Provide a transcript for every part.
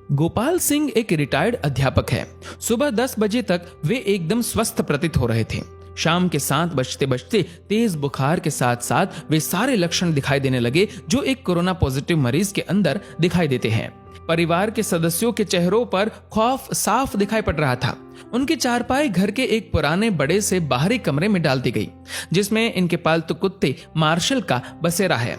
गोपाल सिंह एक रिटायर्ड अध्यापक है। सुबह 10 बजे तक वे एकदम स्वस्थ प्रतीत हो रहे थे। शाम के 7 बजते बजते तेज बुखार के साथ साथ वे सारे लक्षण दिखाई देने लगे जो एक कोरोना पॉजिटिव मरीज के अंदर दिखाई देते हैं। परिवार के सदस्यों के चेहरों पर खौफ साफ दिखाई पड़ रहा था। उनकी चारपाई घर के एक पुराने बड़े से बाहरी कमरे में डाल दी गई, जिसमें इनके पालतू कुत्ते मार्शल का बसेरा है।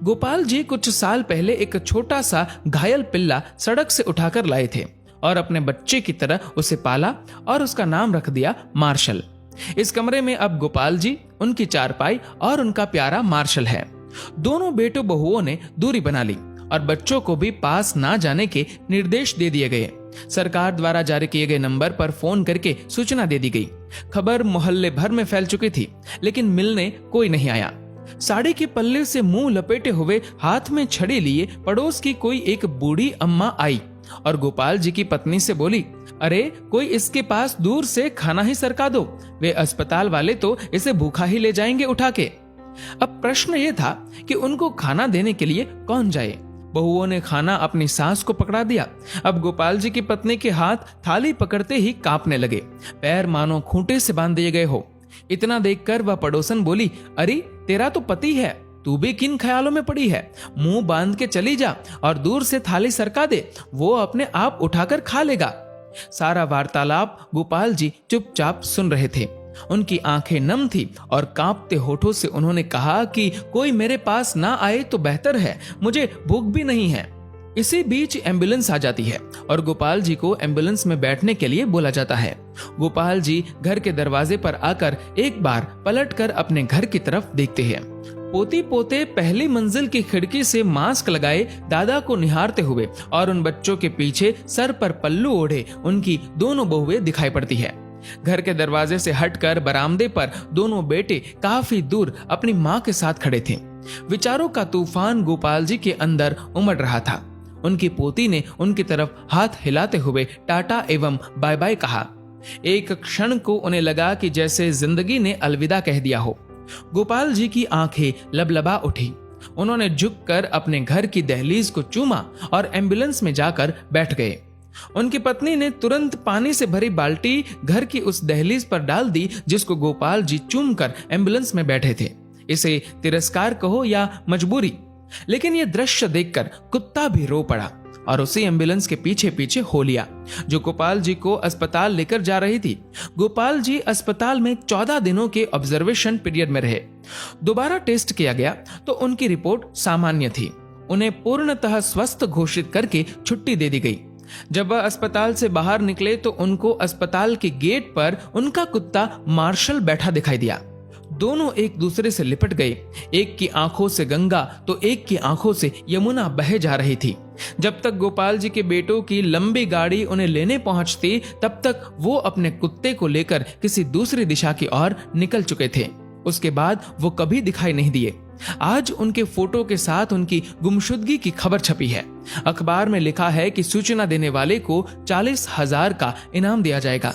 गोपाल जी कुछ साल पहले एक छोटा सा घायल पिल्ला सड़क से उठाकर लाए थे और अपने बच्चे की तरह उसे पाला और उसका नाम रख दिया मार्शल। इस कमरे में अब गोपाल जी, उनकी चारपाई और उनका प्यारा मार्शल है। दोनों बेटों बहुओं ने दूरी बना ली और बच्चों को भी पास ना जाने के निर्देश दे दिए गए। सरकार द्वारा जारी किए गए नंबर पर फोन करके सूचना दे दी गई। खबर मोहल्ले भर में फैल चुकी थी, लेकिन मिलने कोई नहीं आया। साड़ी के पल्ले से मुंह लपेटे हुए, हाथ में छड़ी लिए पड़ोस की कोई एक बूढ़ी अम्मा आई और गोपाल जी की पत्नी से बोली, अरे कोई इसके पास दूर से खाना ही सरका दो, वे अस्पताल वाले तो इसे भूखा ही ले जाएंगे उठा के। अब प्रश्न ये था कि उनको खाना देने के लिए कौन जाए। बहुओं ने खाना अपनी सास को पकड़ा दिया। अब गोपाल जी की पत्नी के हाथ थाली पकड़ते ही कांपने लगे, पैर मानो खूंटे से बांध दिए गए हो। इतना देखकर वह पड़ोसन बोली, अरे तेरा तो पति है, तू भी किन ख्यालों में पड़ी है? मुंह बांध के चली जा और दूर से थाली सरका दे, वो अपने आप उठाकर खा लेगा। सारा वार्तालाप गोपाल जी चुपचाप सुन रहे थे। उनकी आंखें नम थी और कांपते होठों से उन्होंने कहा कि कोई मेरे पास ना आए तो बेहतर है, मुझे भूख भी नहीं है। इसी बीच एम्बुलेंस आ जाती है और गोपाल जी को एम्बुलेंस में बैठने के लिए बोला जाता है। गोपाल जी घर के दरवाजे पर आकर एक बार पलटकर अपने घर की तरफ देखते हैं। पोती पोते पहली मंजिल की खिड़की से मास्क लगाए दादा को निहारते हुए और उन बच्चों के पीछे सर पर पल्लू ओढ़े उनकी दोनों बहुएं दिखाई पड़ती है। घर के दरवाजे से हटकर बरामदे पर दोनों बेटे काफी दूर अपनी मां के साथ खड़े थे। विचारों का तूफान गोपाल जी के अंदर उमड़ रहा था। उनकी पोती ने उनकी तरफ हाथ हिलाते हुए टाटा एवं बाय बाय कहा। एक क्षण को उन्हें लगा कि जैसे जिंदगी ने अलविदा कह दिया हो। गोपाल जी की आंखें लबलबा उठी। उन्होंने झुककर अपने घर की दहलीज को चूमा और एम्बुलेंस में जाकर बैठ गए। उनकी पत्नी ने तुरंत पानी से भरी बाल्टी घर की उस दहलीज पर डाल दी जिसको गोपाल जी चूमकर एम्बुलेंस में बैठे थे। इसे तिरस्कार कहो या मजबूरी, लेकिन यह दृश्य देखकर कुत्ता भी रो पड़ा और उसी एम्बुलेंस के पीछे पीछे हो लिया जो गोपाल जी को अस्पताल लेकर जा रही थी। गोपाल जी अस्पताल में 14 दिनों के ऑब्जर्वेशन पीरियड में रहे। दोबारा टेस्ट किया गया तो उनकी रिपोर्ट सामान्य थी। उन्हें पूर्णतः स्वस्थ घोषित करके छुट्टी दे दी गई। जब वह अस्पताल से बाहर निकले तो उनको अस्पताल के गेट पर उनका कुत्ता मार्शल बैठा दिखाई दिया। दोनों एक दूसरे से लिपट गए। एक की आंखों से गंगा तो एक की आंखों से यमुना बहे जा रही थी। जब तक गोपाल जी के बेटों की लंबी गाड़ी उन्हें लेने पहुंचती, तब तक वो अपने कुत्ते को लेकर किसी दूसरी दिशा की ओर निकल चुके थे। उसके बाद वो कभी दिखाई नहीं दिए। आज उनके फोटो के साथ उनकी गुमशुदगी की खबर छपी है। अखबार में लिखा है कि सूचना देने वाले को 40,000 का इनाम दिया जाएगा।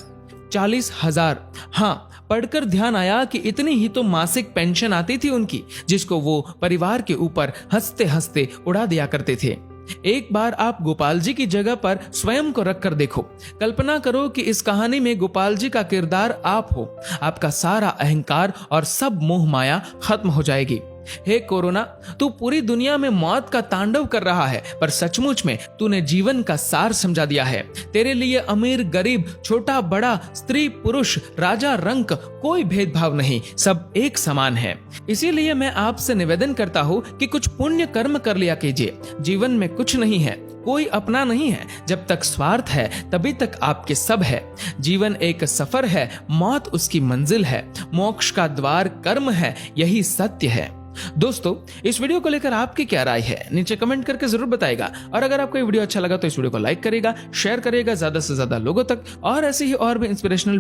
40,000। हाँ, पढ़कर ध्यान आया कि इतनी ही तो मासिक पेंशन आती थी उनकी, जिसको वो परिवार के ऊपर हंसते हंसते उड़ा दिया करते थे। एक बार आप गोपाल जी की जगह पर स्वयं को रखकर देखो। कल्पना करो कि इस कहानी में गोपाल जी का किरदार आप हो। आपका सारा अहंकार और सब मोह माया खत्म हो जाएगी। हे कोरोना, तू पूरी दुनिया में मौत का तांडव कर रहा है, पर सचमुच में तूने जीवन का सार समझा दिया है। तेरे लिए अमीर गरीब, छोटा बड़ा, स्त्री पुरुष, राजा रंक कोई भेदभाव नहीं, सब एक समान है। इसीलिए मैं आपसे निवेदन करता हूँ कि कुछ पुण्य कर्म कर लिया कीजिए। जीवन में कुछ नहीं है, कोई अपना नहीं है। जब तक स्वार्थ है तभी तक आपके सब है। जीवन एक सफर है, मौत उसकी मंजिल है। मोक्ष का द्वार कर्म है, यही सत्य है। दोस्तों, इस वीडियो को लेकर आपकी क्या राय है नीचे कमेंट करके जरूर बताइएगा। और अगर आपको ये वीडियो अच्छा लगा तो इस वीडियो को लाइक करिएगा, शेयर करिएगा ज्यादा से ज्यादा लोगों तक, और ऐसे ही और भी इंस्पिरेशनल